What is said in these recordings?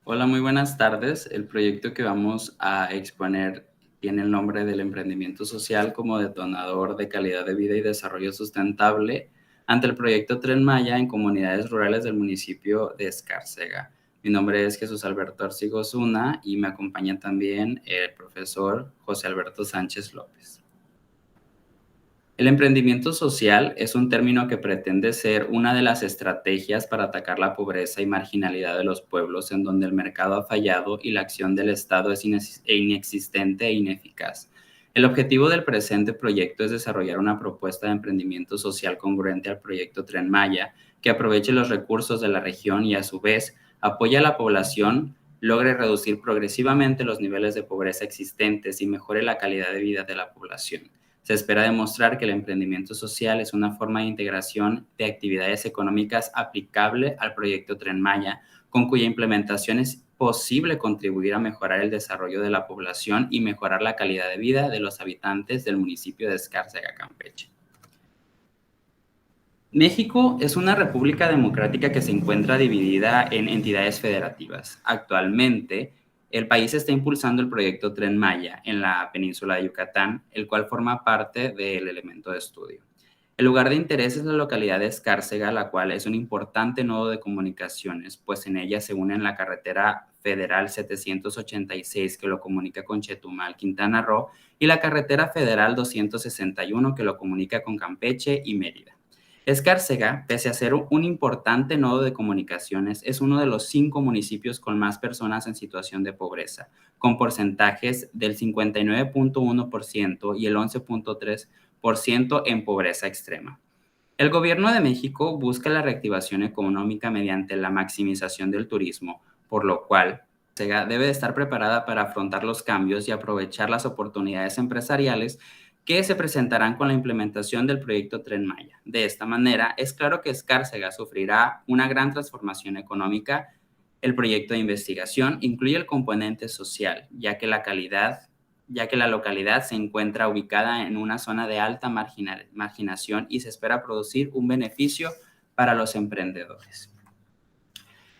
Hola, muy buenas tardes. El proyecto que vamos a exponer tiene el nombre del emprendimiento social como detonador de calidad de vida y desarrollo sustentable ante el proyecto Tren Maya en comunidades rurales del municipio de Escárcega. Mi nombre es Jesús Alberto Arcigo Zuna y me acompaña también el profesor José Alberto Sánchez López. El emprendimiento social es un término que pretende ser una de las estrategias para atacar la pobreza y marginalidad de los pueblos en donde el mercado ha fallado y la acción del Estado es inexistente e ineficaz. El objetivo del presente proyecto es desarrollar una propuesta de emprendimiento social congruente al proyecto Tren Maya, que aproveche los recursos de la región y a su vez apoye a la población, logre reducir progresivamente los niveles de pobreza existentes y mejore la calidad de vida de la población. Se espera demostrar que el emprendimiento social es una forma de integración de actividades económicas aplicable al proyecto Tren Maya, con cuya implementación es posible contribuir a mejorar el desarrollo de la población y mejorar la calidad de vida de los habitantes del municipio de Escárcega, Campeche. México es una república democrática que se encuentra dividida en entidades federativas. Actualmente, el país está impulsando el proyecto Tren Maya en la península de Yucatán, el cual forma parte del elemento de estudio. El lugar de interés es la localidad de Escárcega, la cual es un importante nodo de comunicaciones, pues en ella se unen la carretera federal 786 que lo comunica con Chetumal, Quintana Roo, y la carretera federal 261 que lo comunica con Campeche y Mérida. Escárcega, pese a ser un importante nodo de comunicaciones, es uno de los 5 municipios con más personas en situación de pobreza, con porcentajes del 59.1% y el 11.3% en pobreza extrema. El gobierno de México busca la reactivación económica mediante la maximización del turismo, por lo cual Escárcega debe de estar preparada para afrontar los cambios y aprovechar las oportunidades empresariales que se presentarán con la implementación del proyecto Tren Maya. De esta manera, es claro que Escárcega sufrirá una gran transformación económica. El proyecto de investigación incluye el componente social, ya que la localidad se encuentra ubicada en una zona de alta marginación y se espera producir un beneficio para los emprendedores.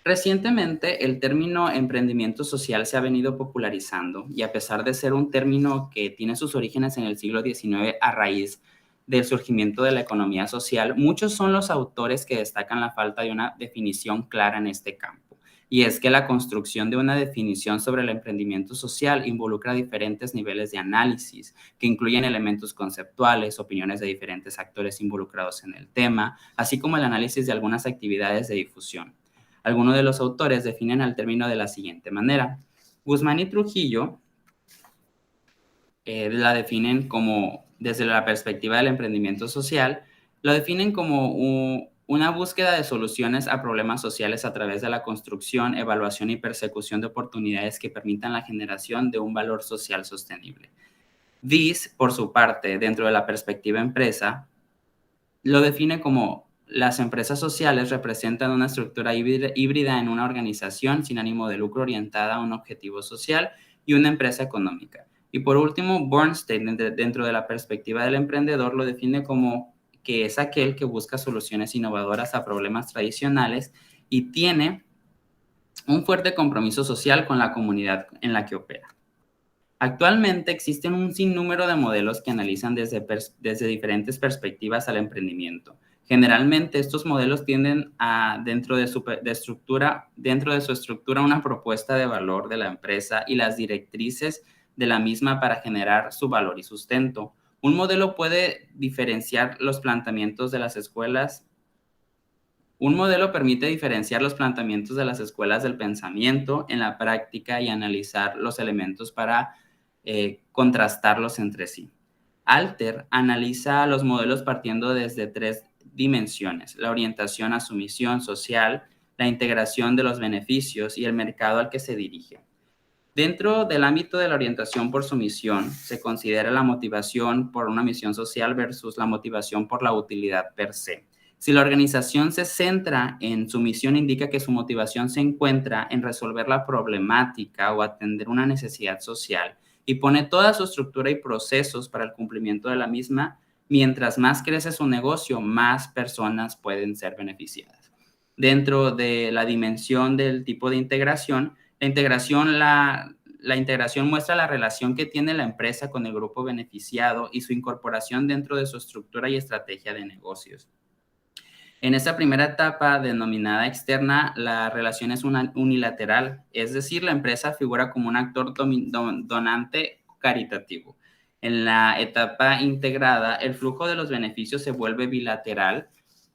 Recientemente, el término emprendimiento social se ha venido popularizando y a pesar de ser un término que tiene sus orígenes en el siglo XIX a raíz del surgimiento de la economía social, muchos son los autores que destacan la falta de una definición clara en este campo. Y es que la construcción de una definición sobre el emprendimiento social involucra diferentes niveles de análisis que incluyen elementos conceptuales, opiniones de diferentes actores involucrados en el tema, así como el análisis de algunas actividades de difusión. Algunos de los autores definen al término de la siguiente manera. Guzmán y Trujillo la definen como, desde la perspectiva del emprendimiento social, lo definen como una búsqueda de soluciones a problemas sociales a través de la construcción, evaluación y persecución de oportunidades que permitan la generación de un valor social sostenible. Diz, por su parte, dentro de la perspectiva empresa, lo define como las empresas sociales representan una estructura híbrida en una organización sin ánimo de lucro orientada a un objetivo social y una empresa económica. Y por último, Bernstein, dentro de la perspectiva del emprendedor, lo define como que es aquel que busca soluciones innovadoras a problemas tradicionales y tiene un fuerte compromiso social con la comunidad en la que opera. Actualmente existen un sinnúmero de modelos que analizan desde diferentes perspectivas al emprendimiento. Generalmente estos modelos tienden a, dentro de su estructura, una propuesta de valor de la empresa y las directrices de la misma para generar su valor y sustento. Un modelo puede diferenciar los planteamientos de las escuelas. Un modelo permite diferenciar los planteamientos de las escuelas del pensamiento en la práctica y analizar los elementos para contrastarlos entre sí. Alter analiza los modelos partiendo desde 3 dimensiones: la orientación a su misión social, la integración de los beneficios y el mercado al que se dirige. Dentro del ámbito de la orientación por su misión, se considera la motivación por una misión social versus la motivación por la utilidad per se. Si la organización se centra en su misión, indica que su motivación se encuentra en resolver la problemática o atender una necesidad social y pone toda su estructura y procesos para el cumplimiento de la misma. Mientras más crece su negocio, más personas pueden ser beneficiadas. Dentro de la dimensión del tipo de integración, La integración muestra la relación que tiene la empresa con el grupo beneficiado y su incorporación dentro de su estructura y estrategia de negocios. En esta primera etapa, denominada externa, la relación es unilateral, es decir, la empresa figura como un actor donante caritativo. En la etapa integrada, el flujo de los beneficios se vuelve bilateral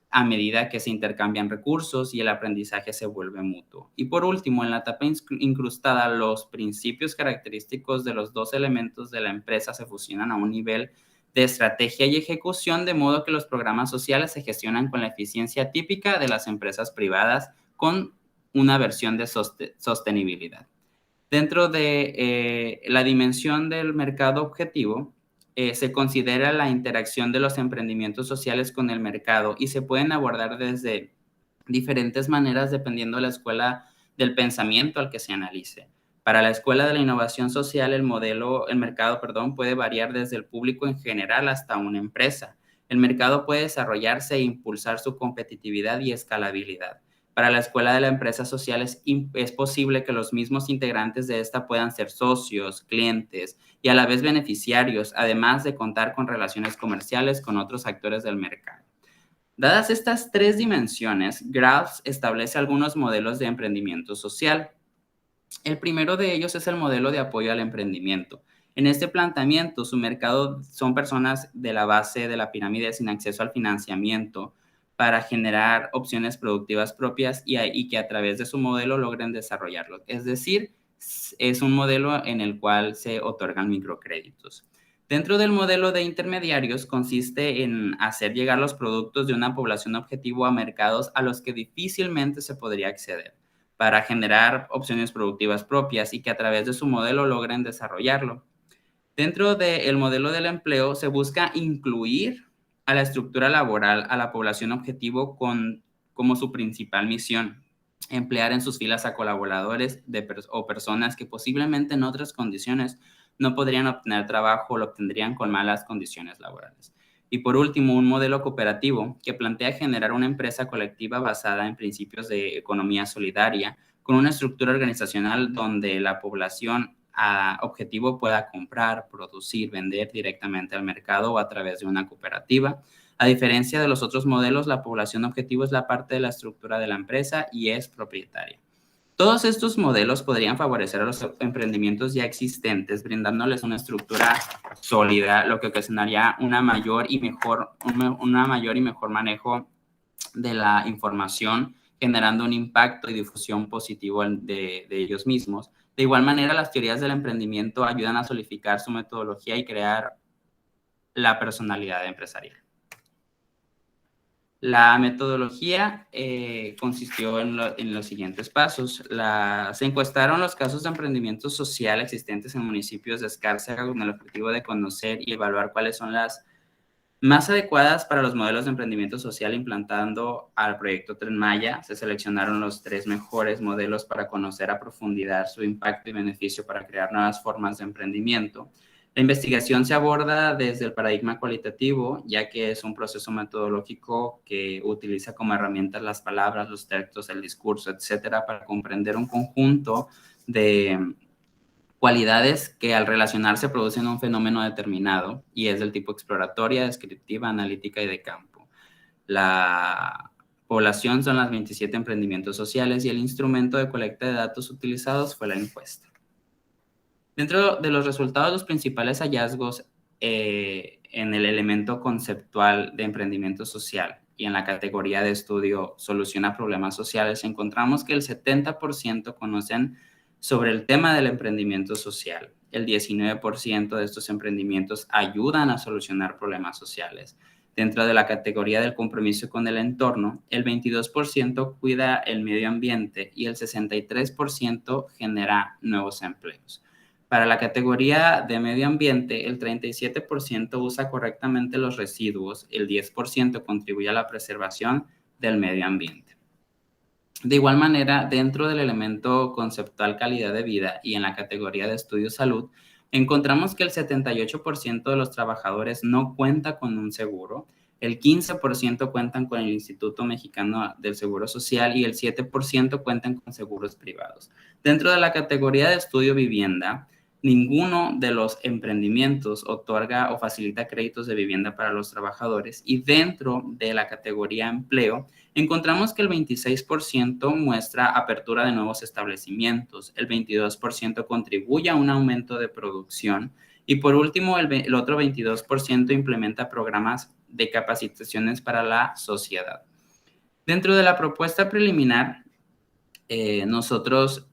a medida que se intercambian recursos y el aprendizaje se vuelve mutuo. Y por último, en la etapa incrustada, los principios característicos de los dos elementos de la empresa se fusionan a un nivel de estrategia y ejecución, de modo que los programas sociales se gestionan con la eficiencia típica de las empresas privadas, con una versión de sostenibilidad. Dentro de la dimensión del mercado objetivo, se considera la interacción de los emprendimientos sociales con el mercado y se pueden abordar desde diferentes maneras dependiendo de la escuela del pensamiento al que se analice. Para la escuela de la innovación social, el mercado, puede variar desde el público en general hasta una empresa. El mercado puede desarrollarse e impulsar su competitividad y escalabilidad. Para la escuela de la empresa social es posible que los mismos integrantes de esta puedan ser socios, clientes y a la vez beneficiarios, además de contar con relaciones comerciales con otros actores del mercado. Dadas estas tres dimensiones, Grauss establece algunos modelos de emprendimiento social. El primero de ellos es el modelo de apoyo al emprendimiento. En este planteamiento, su mercado son personas de la base de la pirámide sin acceso al financiamiento para generar opciones productivas propias y que a través de su modelo logren desarrollarlo. Es decir, es un modelo en el cual se otorgan microcréditos. Dentro del modelo de intermediarios consiste en hacer llegar los productos de una población objetivo a mercados a los que difícilmente se podría acceder, para generar opciones productivas propias y que a través de su modelo logren desarrollarlo. Dentro del modelo del empleo se busca incluir a la estructura laboral a la población objetivo como su principal misión, emplear en sus filas a colaboradores o personas que posiblemente en otras condiciones no podrían obtener trabajo o lo obtendrían con malas condiciones laborales. Y por último, un modelo cooperativo que plantea generar una empresa colectiva basada en principios de economía solidaria, con una estructura organizacional donde la población objetivo pueda comprar, producir, vender directamente al mercado o a través de una cooperativa. A diferencia de los otros modelos, la población objetivo es la parte de la estructura de la empresa y es propietaria. Todos estos modelos podrían favorecer a los emprendimientos ya existentes, brindándoles una estructura sólida, lo que ocasionaría una mayor y mejor manejo de la información, generando un impacto y difusión positivo de ellos mismos. De igual manera, las teorías del emprendimiento ayudan a solidificar su metodología y crear la personalidad empresarial. La metodología consistió en los siguientes pasos. Se encuestaron los casos de emprendimiento social existentes en municipios de Escárcega con el objetivo de conocer y evaluar cuáles son las más adecuadas para los modelos de emprendimiento social, implantando al proyecto Tren Maya. Se seleccionaron los 3 mejores modelos para conocer a profundidad su impacto y beneficio para crear nuevas formas de emprendimiento. La investigación se aborda desde el paradigma cualitativo, ya que es un proceso metodológico que utiliza como herramientas las palabras, los textos, el discurso, etcétera, para comprender un conjunto de cualidades que al relacionarse producen un fenómeno determinado y es del tipo exploratoria, descriptiva, analítica y de campo. La población son las 27 emprendimientos sociales y el instrumento de colecta de datos utilizados fue la encuesta. Dentro de los resultados, los principales hallazgos en el elemento conceptual de emprendimiento social y en la categoría de estudio solución a problemas sociales, encontramos que el 70% conocen sobre el tema del emprendimiento social. El 19% de estos emprendimientos ayudan a solucionar problemas sociales. Dentro de la categoría del compromiso con el entorno, el 22% cuida el medio ambiente y el 63% genera nuevos empleos. Para la categoría de medio ambiente, el 37% usa correctamente los residuos, el 10% contribuye a la preservación del medio ambiente. De igual manera, dentro del elemento conceptual calidad de vida y en la categoría de estudio salud, encontramos que el 78% de los trabajadores no cuenta con un seguro, el 15% cuentan con el Instituto Mexicano del Seguro Social y el 7% cuentan con seguros privados. Dentro de la categoría de estudio vivienda, ninguno de los emprendimientos otorga o facilita créditos de vivienda para los trabajadores, y dentro de la categoría empleo encontramos que el 26% muestra apertura de nuevos establecimientos, el 22% contribuye a un aumento de producción y por último el otro 22% implementa programas de capacitaciones para la sociedad. Dentro de la propuesta preliminar, nosotros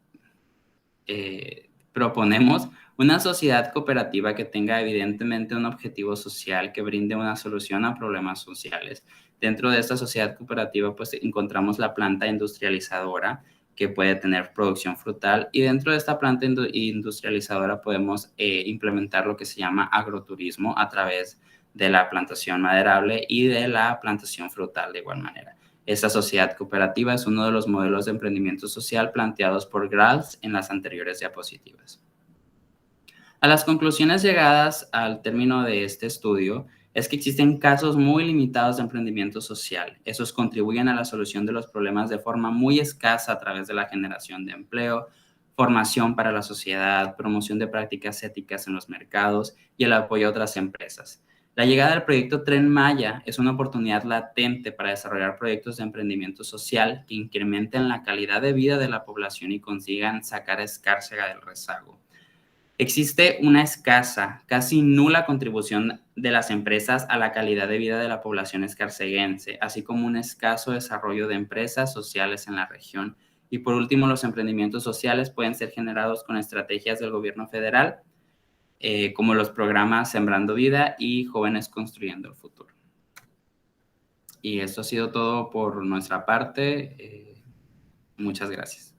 proponemos una sociedad cooperativa que tenga evidentemente un objetivo social, que brinde una solución a problemas sociales. Dentro de esta sociedad cooperativa, pues encontramos la planta industrializadora, que puede tener producción frutal, y dentro de esta planta industrializadora podemos implementar lo que se llama agroturismo a través de la plantación maderable y de la plantación frutal de igual manera. Esta sociedad cooperativa es uno de los modelos de emprendimiento social planteados por Grals en las anteriores diapositivas. A las conclusiones llegadas al término de este estudio es que existen casos muy limitados de emprendimiento social. Esos contribuyen a la solución de los problemas de forma muy escasa a través de la generación de empleo, formación para la sociedad, promoción de prácticas éticas en los mercados y el apoyo a otras empresas. La llegada del proyecto Tren Maya es una oportunidad latente para desarrollar proyectos de emprendimiento social que incrementen la calidad de vida de la población y consigan sacar a Escárcega del rezago. Existe una escasa, casi nula contribución de las empresas a la calidad de vida de la población escarceguense, así como un escaso desarrollo de empresas sociales en la región. Y por último, los emprendimientos sociales pueden ser generados con estrategias del gobierno federal, como los programas Sembrando Vida y Jóvenes Construyendo el Futuro. Y esto ha sido todo por nuestra parte. Muchas gracias.